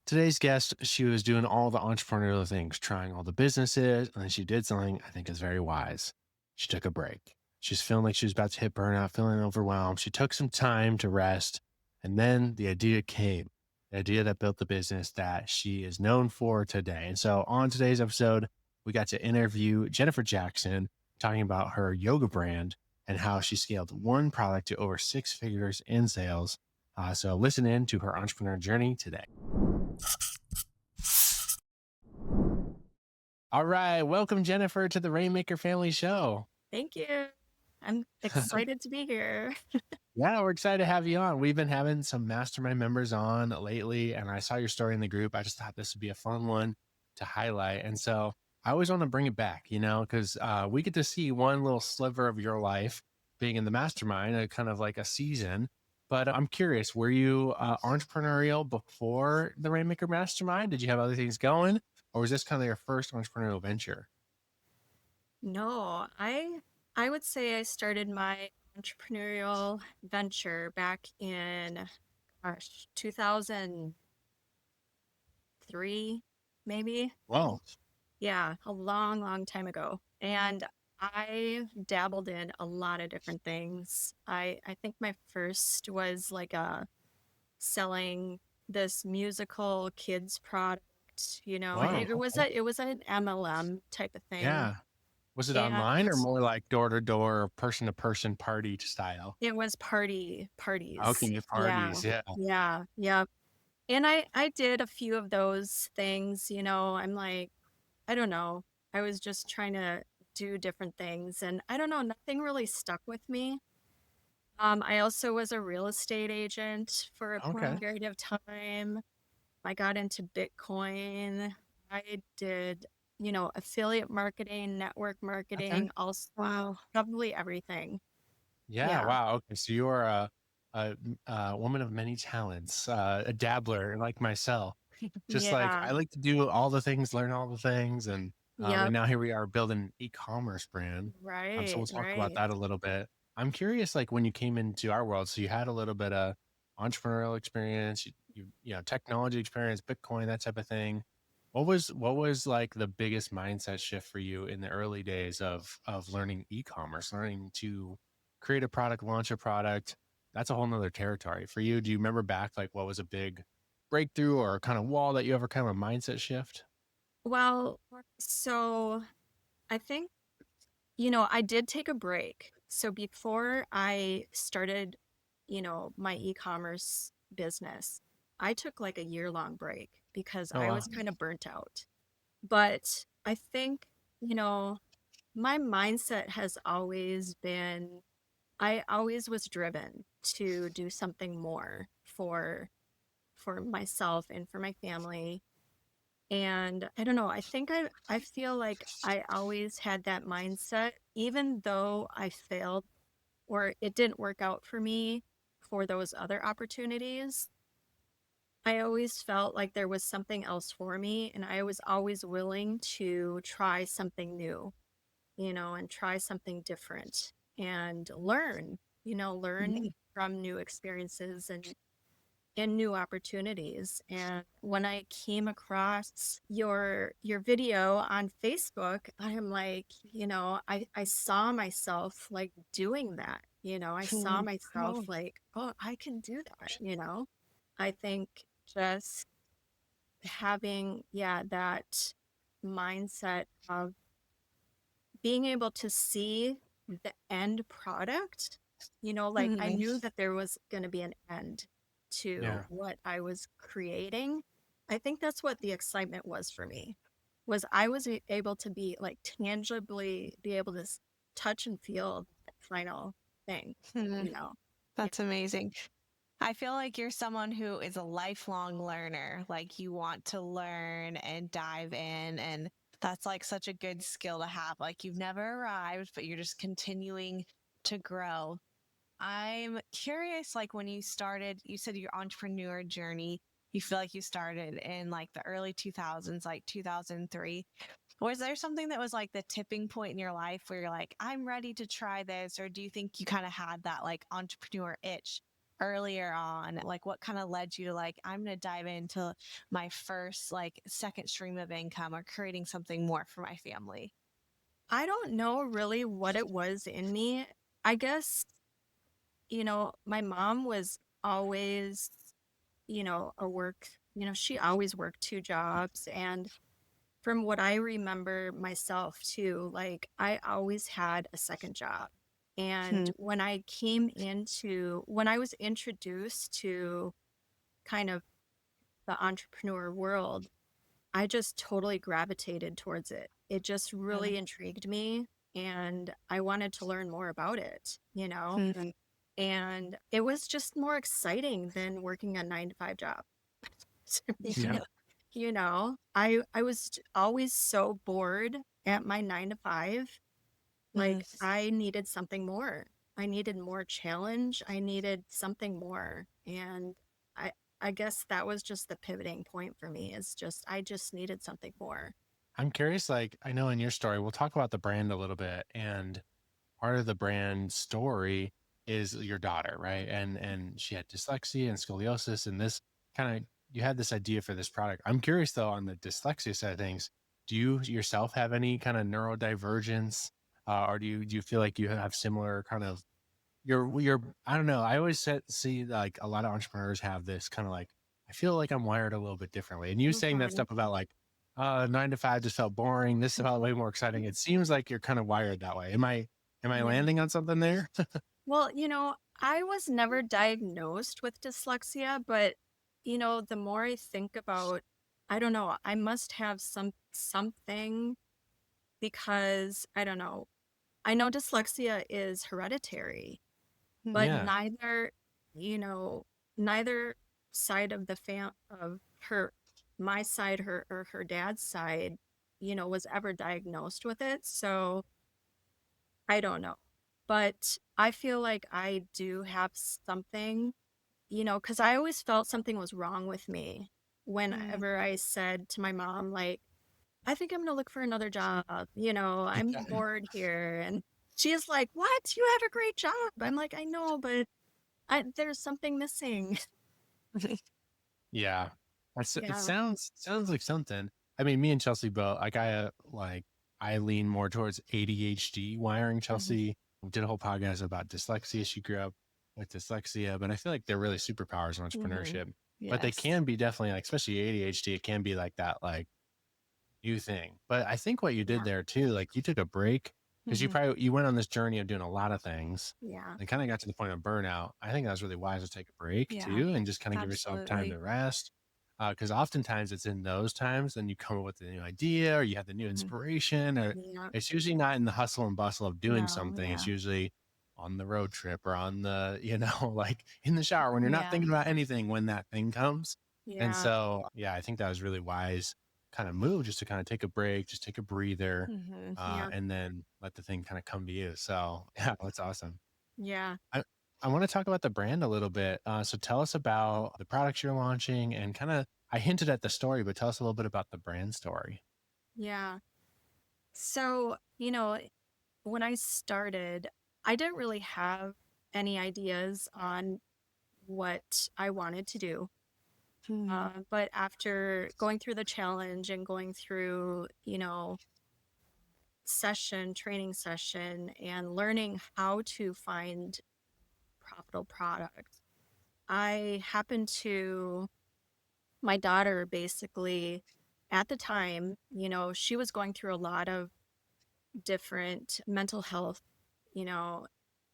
Today's guest, she was doing all the entrepreneurial things, trying all the businesses, and then she did something I think is very wise. She took a break. She's feeling like she was about to hit burnout, feeling overwhelmed. She took some time to rest, and then the idea came, the idea that built the business that she is known for today. And so on today's episode, we got to interview Jennifer Jackson talking about her yoga brand and how she scaled one product to over six figures in sales. So listen in to her entrepreneur journey today. All right. Welcome, Jennifer, to the Rainmaker Family Show. Thank you. I'm excited to be here. Yeah, we're excited to have you on. We've been having some mastermind members on lately, and I saw your story in the group. I just thought this would be a fun one to highlight. And so I always want to bring it back, because we get to see one little sliver of your life being in the mastermind, kind of like a season. But I'm curious, were you entrepreneurial before the Rainmaker Mastermind? Did you have other things going? Or was this kind of your first entrepreneurial venture? No, I would say I started my entrepreneurial venture back in 2003, maybe. Wow. Yeah, a long, long time ago. And I dabbled in a lot of different things. I think my first was like selling this musical kids product, Wow. it was Okay. an MLM type of thing. Yeah. Was it And online or more like door to door, person to person party style? it was parties. Okay, Yeah. parties. Yeah. Yeah. Yeah. And I did a few of those things, I'm like, I don't know. I was just trying to do different things and I don't know, nothing really stuck with me. I also was a real estate agent for a Okay. period of time. I got into Bitcoin. I did, affiliate marketing, network Okay. marketing, also Wow. probably everything. Yeah. Yeah. Wow. Okay. So you're a woman of many talents, a dabbler like myself. Just like Yeah. I like to do all the things, learn all the things, and Yep. now here we are building an e-commerce brand. So Right. we'll talk about Right. that a little bit. I'm curious, like when you came into our world, so you had a little bit of entrepreneurial experience, technology experience, Bitcoin, that type of thing. What was like the biggest mindset shift for you in the early days of learning e-commerce, learning to create a product, launch a product? That's a whole nother territory for you. Do you remember back like what was a big breakthrough or kind of wall that you ever kind of a mindset shift? Well, so I think, I did take a break. So before I started, my e-commerce business, I took like a year-long break because Oh I wow. was kind of burnt out. But I think, you know, my mindset has always been, I always was driven to do something more for myself and for my family. And I don't know, I feel like I always had that mindset, even though I failed or it didn't work out for me for those other opportunities. I always felt like there was something else for me, and I was always willing to try something new, and try something different and learn Mhm. from new experiences and new opportunities. And when I came across your video on Facebook, I'm like, I saw myself like doing that. I saw myself Oh, like, oh, I can do that. I think just having, yeah, that mindset of being able to see the end product, like I mhm. knew that there was going to be an end to Yeah. what I was creating. I think that's what the excitement was for me, was I was able to be like tangibly be able to touch and feel the final thing, Hmm. you know. Yeah. That's amazing. I feel like you're someone who is a lifelong learner. Like you want to learn and dive in. And that's like such a good skill to have. Like you've never arrived, but you're just continuing to grow. I'm curious, like when you started, you said your entrepreneur journey, you feel like you started in like the early 2000s, like 2003. Was there something that was like the tipping point in your life where you're like, I'm ready to try this? Or do you think you kind of had that like entrepreneur itch earlier on? Like, what kind of led you to like, I'm going to dive into my first, like, second stream of income or creating something more for my family? I don't know really what it was in me. I guess, my mom was always, she always worked two jobs. And from what I remember myself too, like I always had a second job. And Hmm. when I was introduced to kind of the entrepreneur world, I just totally gravitated towards it. It just Yeah. really intrigued me and I wanted to learn more about it. Mhm. And it was just more exciting than working a 9 to 5 job. Yeah. I was always so bored at my 9 to 5. Mm. Like I needed something more. I needed more challenge. I needed something more. And I I guess that was just the pivoting point for me is just I just needed something more. I'm curious, like, I know in your story, we'll talk about the brand a little bit. And part of the brand story is your daughter, right? And she had dyslexia and scoliosis, and this kind of you had this idea for this product. I'm curious though, on the dyslexia side of things, do you yourself have any kind of neurodivergence, or do you feel like you have similar kind of you're I don't know. I always see like a lot of entrepreneurs have this kind of like I feel like I'm wired a little bit differently. And you saying that Mhm. stuff about like 9 to 5 just felt boring. This felt way more exciting. It seems like you're kind of wired that way. Am I Yeah. landing on something there? Well, I was never diagnosed with dyslexia, but the more I think about I don't know, I must have something because I don't know. I know dyslexia is hereditary, but Mhm. Yeah. you know, neither side of the of her my side her or her dad's side, was ever diagnosed with it. So I don't know. But I feel like I do have something, because I always felt something was wrong with me Mm. whenever I said to my mom, like, I think I'm gonna look for another job. I'm bored here. And she is like, what? You have a great job. I'm like, I know, but there's something missing. Yeah. It Yeah. sounds like something. I mean, me and Chelsea both I lean more towards ADHD wiring. Mhm. Chelsea did a whole podcast about dyslexia. She grew up with dyslexia, but I feel like they're really superpowers in Mhm. entrepreneurship. But they Yes. can be definitely like, especially ADHD, it can be like that, like new thing. But I think what you did Yeah. there too, like you took a break because Mhm. you went on this journey of doing a lot of things Yeah. and kind of got to the point of burnout. I think that was really wise to take a break Yeah. too and just kind of give yourself time Absolutely. to rest. Because oftentimes it's in those times then you come up with a new idea or you have the new Mhm. inspiration, or Yeah. it's usually not in the hustle and bustle of doing No. something. It's Yeah. usually on the road trip or on the, like in the shower when you're not Yeah. thinking about anything when that thing comes. And Yeah. so, yeah, I think that was really wise kind of move just to kind of take a break, just take a breather, Mhm. Yeah. and then let the thing kind of come to you. So, yeah, that's awesome. Yeah. I, I want to talk about the brand a little bit. So tell us about the products you're launching and kind of, I hinted at the story, but tell us a little bit about the brand story. Yeah. So, when I started, I didn't really have any ideas on what I wanted to do. Mhm. But after going through the challenge and going through, training session, and learning how to find profitable products, I happened to, my daughter basically, at the time, she was going through a lot of different mental health, you know,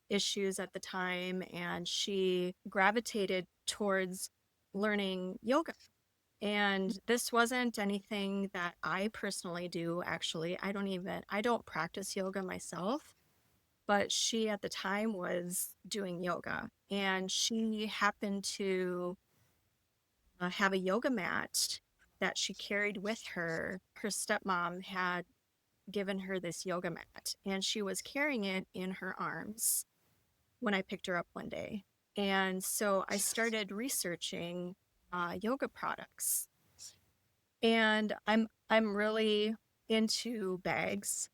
issues at the time, and she gravitated towards learning yoga. And this wasn't anything that I personally do, actually. I don't practice yoga myself, but she at the time was doing yoga. And she happened to have a yoga mat that she carried with her. Her stepmom had given her this yoga mat, and she was carrying it in her arms when I picked her up one day. And so I started researching yoga products. And I'm really into bags.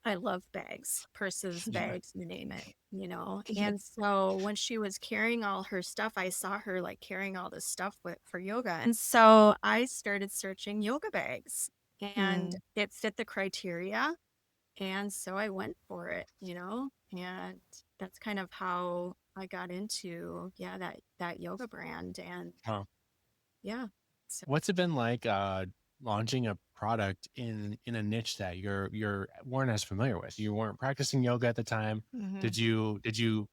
I love bags, purses, Yeah. bags, you name it, you know? And so when she was carrying all her stuff, I saw her like carrying all this stuff for yoga. And so I started searching yoga bags and Mm. it fit the criteria. And so I went for it, you know? And that's kind of how I got into, yeah, that yoga brand. And Huh. yeah. So What's it been like launching a product in a niche that you're weren't as familiar with? You weren't practicing yoga at the time. Hmm. Did you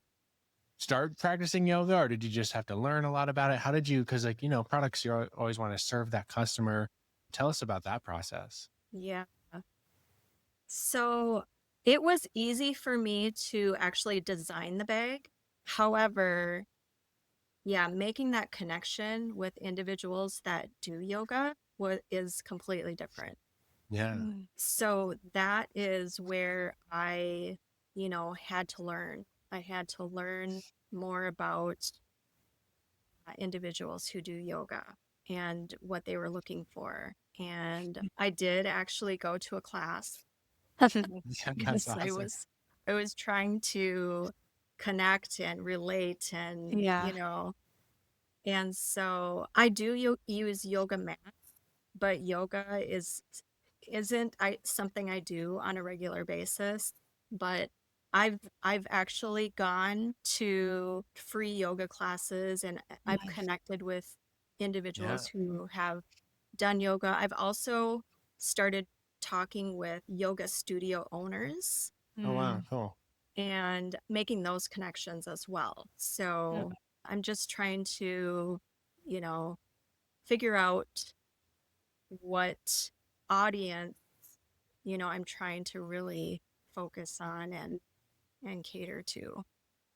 start practicing yoga, or did you just have to learn a lot about it? How did you, because like, products, always want to serve that customer. Tell us about that process. yeah. So it was easy for me to actually design the bag. However, yeah, making that connection with individuals that do yoga is completely different. Yeah. Mm. So that is where I, had to learn. I had to learn more about individuals who do yoga and what they were looking for. And I did actually go to a class Yeah, that's because awesome. I was trying to connect and relate and Yeah. and so I do use yoga mat, but yoga isn't something I do on a regular basis, but I've actually gone to free yoga classes and I've Nice. connected with Yeah. individuals who have done yoga. I've also started talking with yoga studio owners Oh wow, Mm. cool. and making those connections as well. Yeah. So I'm just trying to, you know, figure out what audience, I'm trying to really focus on and cater to.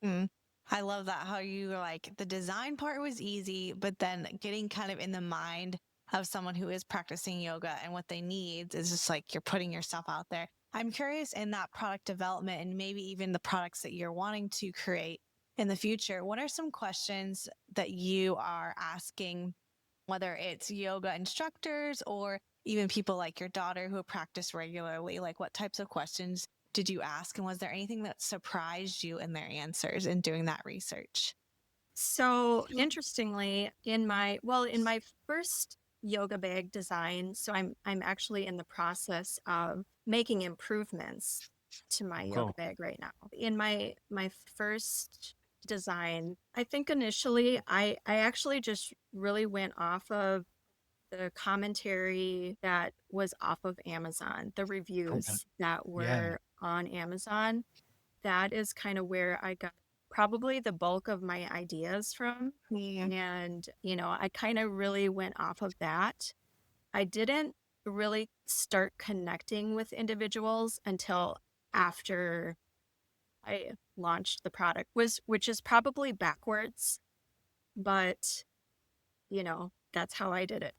Mm. I love that how you were like the design part was easy, but then getting kind of in the mind of someone who is practicing yoga and what they need is just like you're putting yourself out there. I'm curious in that product development and maybe even the products that you're wanting to create in the future. What are some questions that you are asking, whether it's yoga instructors or even people like your daughter who practice regularly? Like, what types of questions did you ask? And was there anything that surprised you in their answers in doing that research? So interestingly, in my first yoga bag design, so I'm actually in the process of making improvements to my yoga Cool. bag right now. In my first design, I think initially I actually just really went off of the commentary that was off of Amazon, the Okay. reviews that Yeah. were on Amazon. That is kind of where I got probably the bulk of my ideas from. Yeah. And, I kind of really went off of that. I didn't really start connecting with individuals until after I launched the product, which is probably backwards, but, that's how I did it.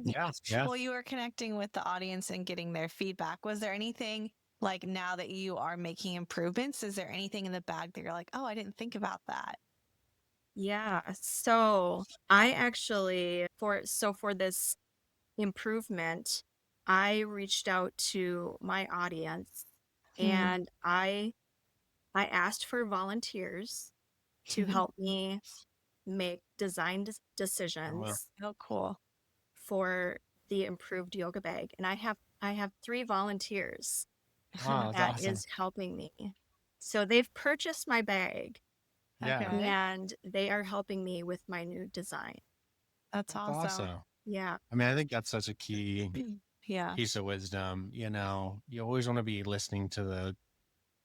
Yeah. Yeah. Well, you were connecting with the audience and getting their feedback. Was there anything like now that you are making improvements? Is there anything in the bag that you're like, oh, I didn't think about that? Yeah. So I actually for this improvement, I reached out to my audience Hmm. and I asked for volunteers to help me make design Oh well. decisions Oh, cool. for the improved yoga bag. And I have 3 volunteers Wow, that's that awesome. is helping me. So they've purchased my bag Yeah. Okay. and they are helping me with my new design. That's That's awesome. awesome. Yeah. I mean, I think that's such a key Yeah. piece of wisdom. You always want to be listening to the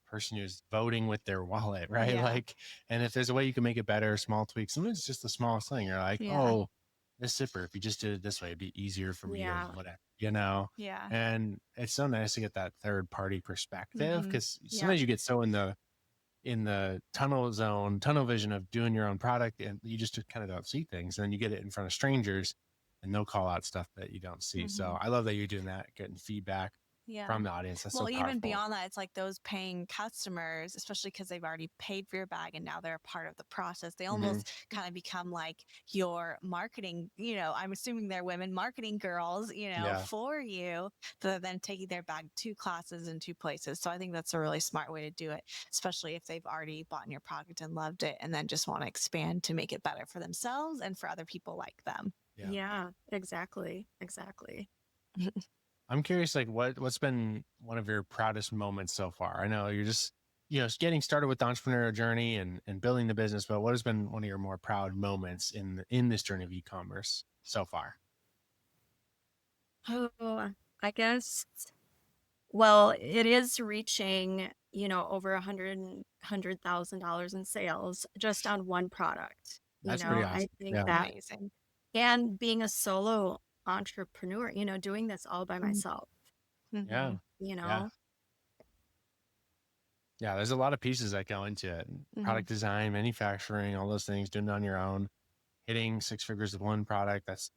person who's voting with their wallet, right? Yeah. Like, and if there's a way you can make it better, small tweaks, sometimes it's just the smallest thing. You're like, Yeah. oh, this zipper, if you just did it this way, it'd be easier for me to Yeah. whatever. Yeah. And it's so nice to get that third party perspective, Hmm. because Yeah. sometimes you get so in the tunnel vision of doing your own product, and you just kind of don't see things. And then you get it in front of strangers and they'll call out stuff that you don't see. Hmm. So I love that you're doing that, getting feedback. Yeah. from the audience. That's so Well, even powerful. beyond that, it's like those paying customers, especially because they've already paid for your bag and now they're a part of the process. They Hmm. almost kind of become like your marketing, I'm assuming they're women marketing girls, Yeah. for you, that are then taking their bag to classes and to places. So I think that's a really smart way to do it, especially if they've already bought your product and loved it and then just want to expand to make it better for themselves and for other people like them. Yeah. Yeah, exactly. Exactly. I'm curious, like what's been one of your proudest moments so far? I know you're just, getting started with the entrepreneurial journey and building the business, but what has been one of your more proud moments in this journey of e-commerce so far? Oh, I guess, well, it is reaching, over $100,000 in sales just on one product. That's pretty I awesome. think Yeah. that, Amazing. and being a solo entrepreneur, doing this all by myself, Mm-hmm. Yeah. you Yeah. know? Yeah. There's a lot of pieces that go into it. Mm-hmm. Product design, manufacturing, all those things, doing it on your own, hitting six figures with one product. That's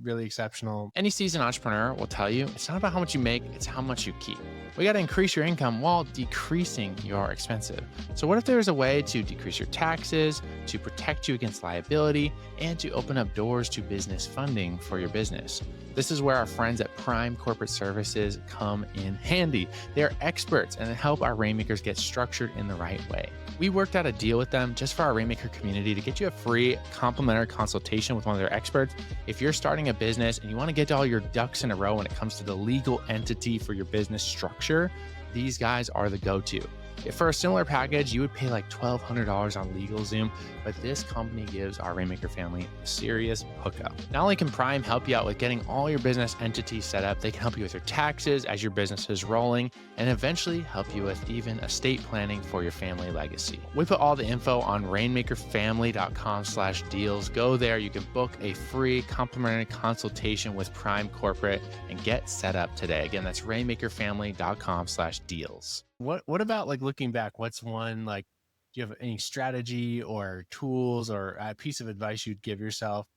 really exceptional. Any seasoned entrepreneur will tell you it's not about how much you make, it's how much you keep. We got to increase your income while decreasing your expenses. So, what if there's a way to decrease your taxes, to protect you against liability, and to open up doors to business funding for your business? This is where our friends at Prime Corporate Services come in handy. They're experts and they help our Rainmakers get structured in the right way. We worked out a deal with them just for our Rainmaker community to get you a free complimentary consultation with one of their experts. If you're starting a business and you want to get all your ducks in a row when it comes to the legal entity for your business structure, these guys are the go-to. If for a similar package, you would pay like $1,200 on LegalZoom, but this company gives our Rainmaker family a serious hookup. Not only can Prime help you out with getting all your business entities set up, they can help you with your taxes as your business is rolling, and eventually help you with even estate planning for your family legacy. We put all the info on rainmakerfamily.com/deals. Go there, you can book a free complimentary consultation with Prime Corporate and get set up today. Again, that's rainmakerfamily.com/deals. What about like looking back? What's one like, do you have any strategy or tools or a piece of advice you'd give yourself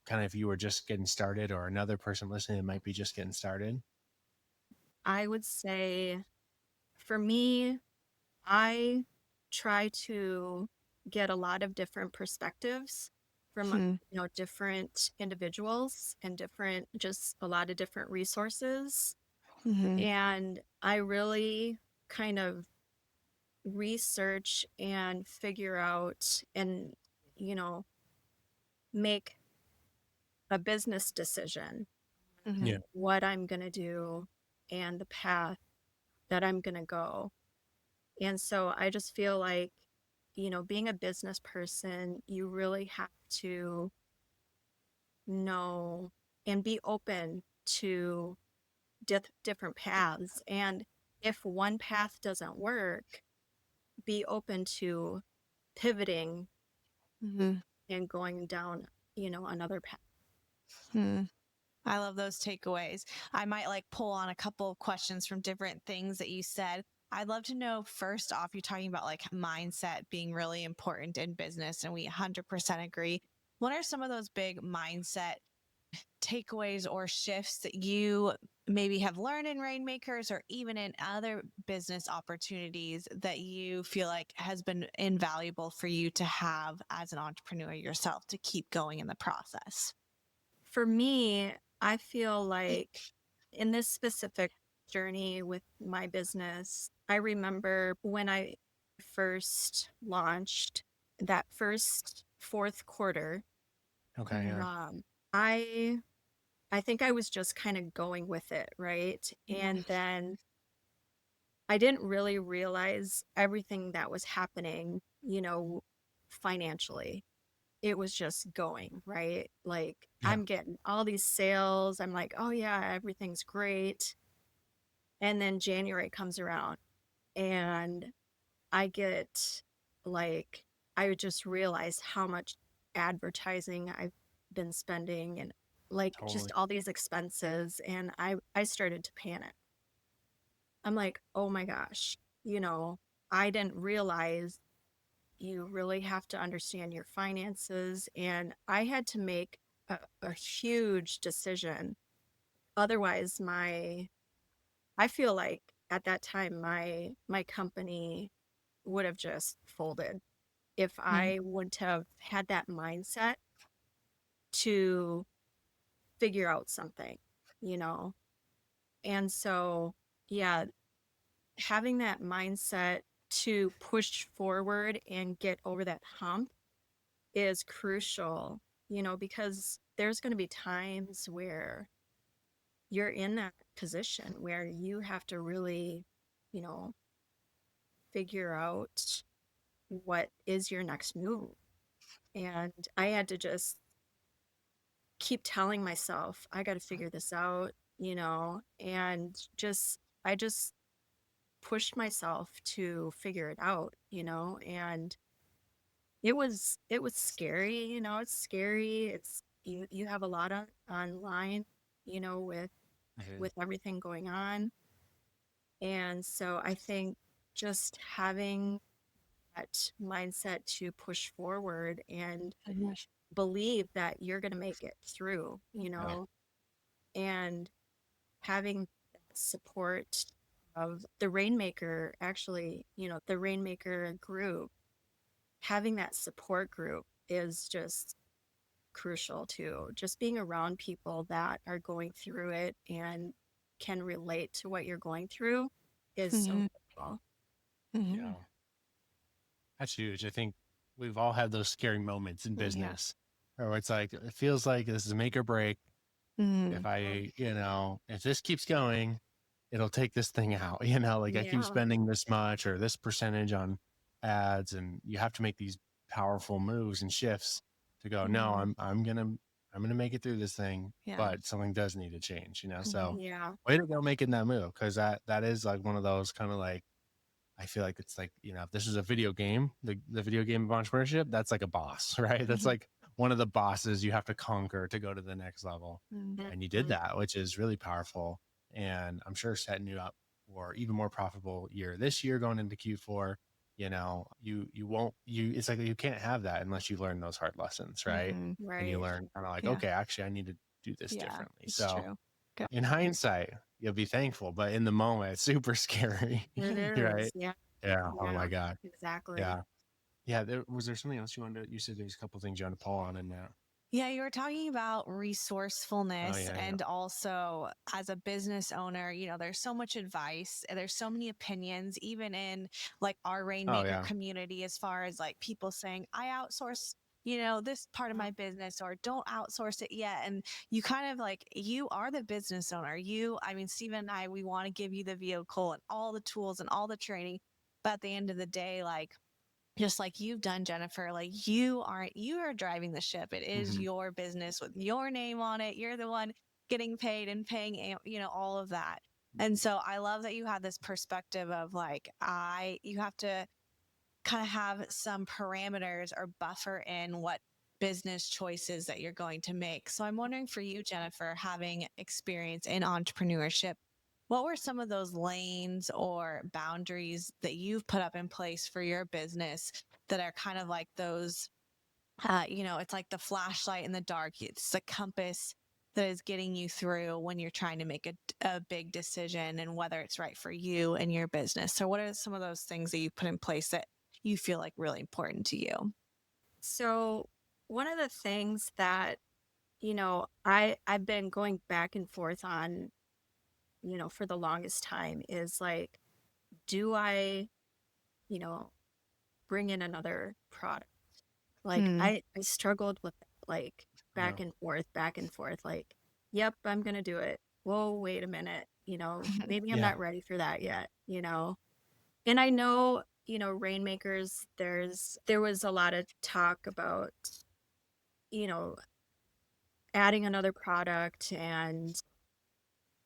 kind of if you were just getting started or another person listening that might be just getting started? I would say for me, I try to get a lot of different perspectives from, different individuals and just a lot of different resources. Mm-hmm. And I really kind of research and figure out and, you know, make a business decision, Mm-hmm. Yeah. what I'm going to do and the path that I'm going to go. And so I just feel like, being a business person, you really have to know and be open to different paths. And if one path doesn't work, be open to pivoting Mm-hmm. and going down, another path. Hmm. I love those takeaways. I might like pull on a couple of questions from different things that you said. I'd love to know first off, you're talking about like mindset being really important in business, and we 100% agree. What are some of those big mindset takeaways or shifts that you maybe have learned in Rainmakers or even in other business opportunities that you feel like has been invaluable for you to have as an entrepreneur yourself to keep going in the process? For me, I feel like in this specific journey with my business, I remember when I first launched that first fourth quarter, Okay. Yeah. um, I I think I was just kind of going with it, right? Mhm. And then I didn't really realize everything that was happening, financially. It was just going, right? Like Yeah. I'm getting all these sales. I'm like, oh yeah, everything's great. And then January comes around and I get like, I would just realize how much advertising I've been spending and like just Totally. all these expenses. And I started to panic. I'm like, oh my gosh, I didn't realize you really have to understand your finances. And I had to make a huge decision. Otherwise, my I feel like at that time my company would have just folded if Mm, I wouldn't have had that mindset to figure out something, you know? And so, yeah, having that mindset to push forward and get over that hump is crucial, because there's going to be times where you're in that position where you have to really, you know, figure out what is your next move. And I had to just keep telling myself, I got to figure this out, and I just pushed myself to figure it out, and it was scary, it's scary. You have a lot of online, with Mhm. everything going on. And so I think just having that mindset to push forward and mhm, believe that you're going to make it through, Yeah. and having that support of the Rainmaker, actually, the Rainmaker group, having that support group is just crucial too. Just being around people that are going through it and can relate to what you're going through is so mhm, critical. mhm. Yeah. That's huge. I think we've all had those scary moments in Yeah. business where it's like, it feels like this is make or break. If Mhm, if this keeps going, it'll take this thing out, like I keep Yeah. spending this much or this percentage on ads, and you have to make these powerful moves and shifts to go, no, Mhm. I'm gonna make it through this thing, yeah. but something does need to change. So Mhm, Yeah. way to go making that move, because that is like one of those kind of like, I feel like it's like, if this is a video game, the video game of entrepreneurship, that's like a boss, right? That's mhm, like one of the bosses you have to conquer to go to the next level. mhm, And you did Mhm. that, which is really powerful. And I'm sure setting you up for even more profitable year this year going into Q4. You won't you it's like you can't have that unless you learn those hard lessons, right? mhm. And you Right. learn kind of like, Yeah. okay, actually I need to do this Yeah. differently. It's So true. Go. in hindsight, you'll be thankful, but in the moment, it's super scary, It is. right? Yeah. Yeah. Oh Yeah. my God. Exactly. Yeah. Yeah. Was there something else you said there's a couple things you want to pull on in that? Yeah, you were talking about Oh resourcefulness yeah. Yeah. and also as a business owner, there's so much advice and there's so many opinions, even in like our Oh Rainmaker yeah. community, as far as like people saying, I outsource, this part of my business or don't outsource it yet. And you kind of like, you are the business owner. Stephen and I, we want to give you the vehicle and all the tools and all the training. But at the end of the day, like, just like you've done, Jennifer, like you are driving the ship. It is Hmm. your business with your name on it. You're the one getting paid and paying, all of that. And so I love that you have this perspective of like, you have to kind of have some parameters or buffer in what business choices that you're going to make. So I'm wondering for you, Jennifer, having experience in entrepreneurship, what were some of those lanes or boundaries that you've put up in place for your business that are kind of like those, it's like the flashlight in the dark, it's the compass that is getting you through when you're trying to make a big decision and whether it's right for you and your business. So, what are some of those things that you put in place that you feel like really important to you? So one of the things that, I've been going back and forth on, for the longest time is like, do I, you know, bring in another product? Like Mm. I struggled with it, like Yeah. back and forth, like, yep, I'm gonna do it. Whoa, wait a minute, maybe I'm Yeah. not ready for that yet, And I know, Rainmakers, there was a lot of talk about, you know, adding another product, and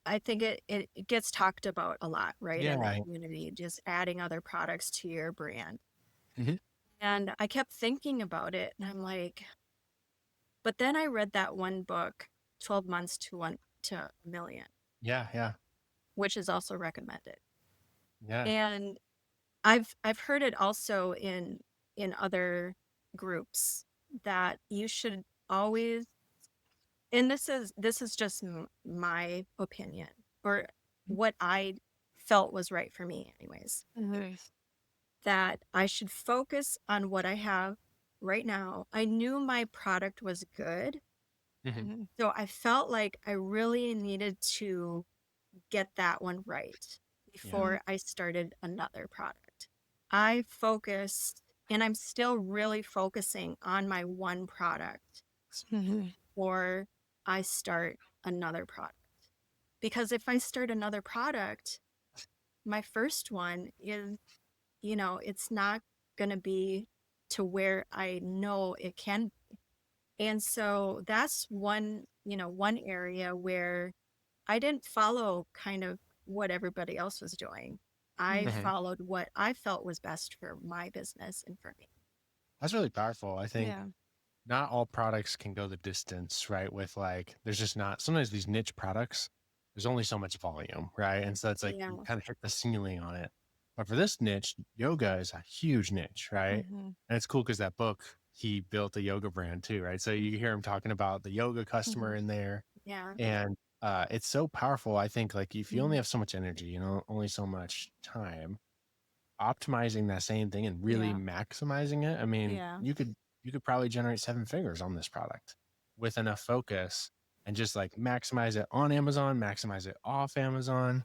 I think it gets talked about a lot, right, in the Yeah. community, just adding other products to your brand. Mhm. And I kept thinking about it, and I'm like, but then I read that one book, 12 Months to a Million, Yeah. Yeah. which is also recommended. Yeah. And I've heard it also in other groups that you should always, and this is just my opinion, or what I felt was right for me anyways, Mhm. that I should focus on what I have right now. I knew my product was good, Mhm. Mhm. so I felt like I really needed to get that one right Yeah. Mhm. before I started another product. I focused, and I'm still really focusing on my one product Mhm. before I start another product. Because if I start another product, my first one is, it's not going to be to where I know it can. And so that's one area where I didn't follow kind of what everybody else was doing. I Mhm. Mhm. followed what I felt was best for my business and for me. That's really powerful. I think Yeah. not all products can go the distance, right? With like, there's just not, sometimes these niche products, there's only so much volume, right? And so it's like Yeah. you kind of hit the ceiling on it. But for this niche, yoga is a huge niche, right? Mhm. And it's cool because that book, he built a yoga brand too, right? So you hear him talking about the yoga customer Mhm. in there. Yeah. And it's so powerful. I think like if you only Mhm. have so much energy, only so much time, optimizing that same thing and really Yeah. maximizing it. I mean, Yeah. you could probably generate 7 figures on this product with enough focus and just like maximize it on Amazon, maximize it off Amazon.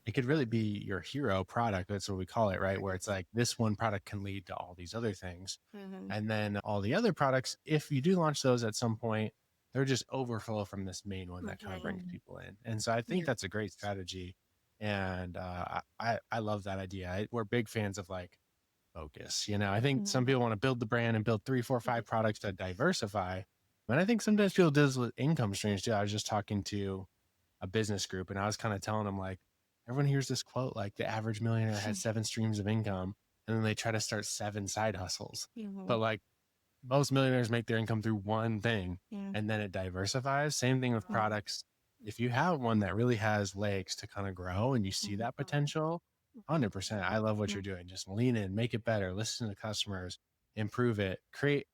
It could really be your hero product. That's what we call it, right? Where it's like this one product can lead to all these other things. Mhm. And then all the other products, if you do launch those at some point, they're just overflow from this main one that kind of brings Mhm. Mhm. people in. And so I think Yeah. that's a great strategy. And I love that idea. We're big fans of like focus. I think some Mhm. people want to build the brand and build three, four, Mhm. five products to diversify. But I think sometimes people do this with income streams too. I was just talking to a business group and I was kind of telling them like, everyone hears this quote, like the average millionaire has 7 streams of income and then they try to start 7 side hustles. But Mhm. like most millionaires make their income through one thing Yeah. and then it diversifies. Same thing with Mhm. products. If you have one that really has legs to kind of grow and you see Mhm. that potential, Mhm. 100%. I love what you're Mhm. doing. Just lean in, make it better, listen to customers, improve it, create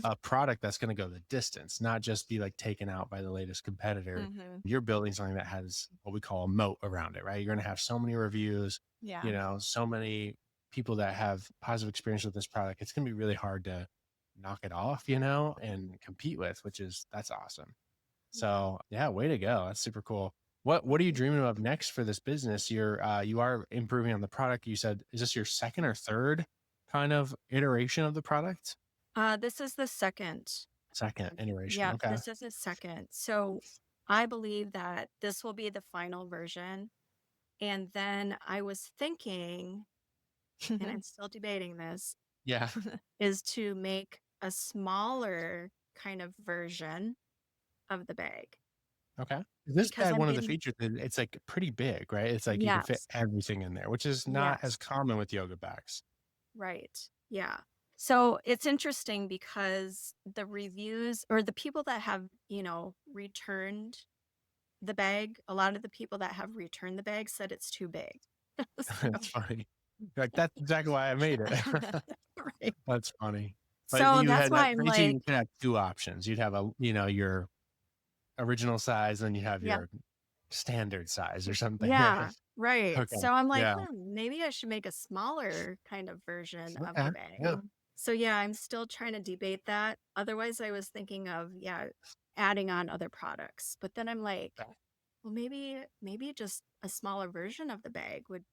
a product that's going to go the distance, not just be like taken out by the latest competitor. Mhm. You're building something that has what we call a moat around it, right? You're going to have so many reviews, Yeah. so many people that have positive experience with this product. It's going to be really hard to knock it off, and compete with, that's awesome. Yeah. So yeah, way to go. That's super cool. What are you dreaming of next for this business? You are improving on the product. You said, is this your second or third kind of iteration of the product? This is the second. Second iteration. Yeah, Okay. this is the second. So I believe that this will be the final version. And then I was thinking, and I'm still debating this, Yeah. is to make a smaller kind of version of the bag. Okay. This Because bag, I'm one of the getting, features, it's like pretty big, right? It's like you can fit yes, everything in there, which is not as yes, common with yoga bags. right. Yeah. So it's interesting because the reviews or the people that have, returned the bag, a lot of the people that have returned the bag said it's too big. It's funny. Like that's exactly why I made it. Right. That's funny. But So you that's had that why I'm crazy, like, you could have two options. You'd have your original size, and you have yeah, your standard size or something, yeah, right? right. Okay. So I'm like, Yeah. maybe I should make a smaller kind of version of Okay. the bag. Yeah. So yeah, I'm still trying to debate that. Otherwise, I was thinking of, yeah, adding on other products. But then I'm like, Okay. well, maybe just a smaller version of the bag would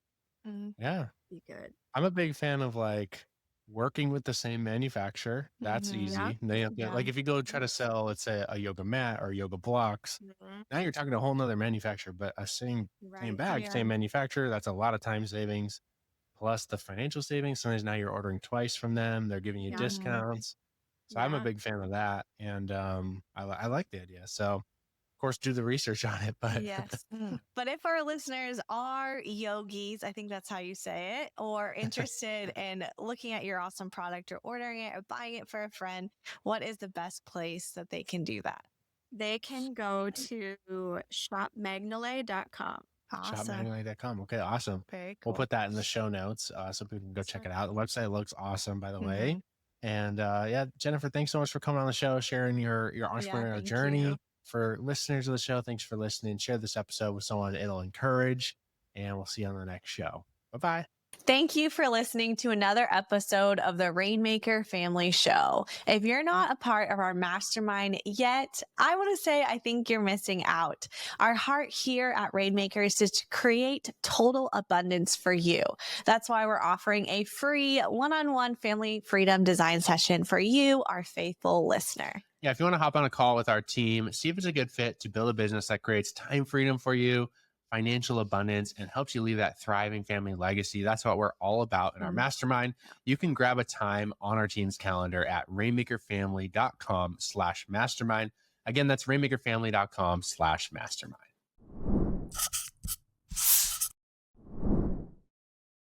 Mhm. Yeah. be good. I'm a big fan of like working with the same manufacturer. That's Mhm. Yeah. easy. They have Yeah. like if you go try to sell, let's say a yoga mat or yoga blocks, Mhm. now you're talking to a whole nother manufacturer, but a same Right. bag, Yeah. same manufacturer. That's a lot of time savings plus the financial savings. Sometimes now you're ordering twice from them. They're giving you Yeah. Mhm. discounts. So I'm a Yeah. big fan of that. And I like the idea. So of course do the research on it, but Yes. But if our listeners are yogis, I think that's how you say it, or interested in looking at your awesome product or ordering it or buying it for a friend, what is the best place that they can do that? They can go to shopmagnolay.com. Awesome. shopmanually.com. Okay, awesome. Very We'll cool. put that in the show notes so people can go check Sure. it out. The website looks awesome, by the way. Mhm. And yeah, Jennifer, thanks so much for coming on the show, sharing your Yeah. entrepreneurial Thank you. journey. For listeners of the show, thanks for listening. Share this episode with someone it'll encourage. and we'll see you on the next show. Bye-bye. Thank you for listening to another episode of the Rainmaker Family Show. If you're not a part of our mastermind yet, I want to say I think you're missing out. Our heart here at Rainmakers is to create total abundance for you. That's why we're offering a free one-on-one family freedom design session for you, our faithful listener. Yeah, if you want to hop on a call with our team, see if it's a good fit to build a business that creates time freedom for you, financial abundance, and helps you leave that thriving family legacy. That's what we're all about in our mastermind. You can grab a time on our team's calendar at rainmakerfamily.com/mastermind. Again, that's rainmakerfamily.com/mastermind.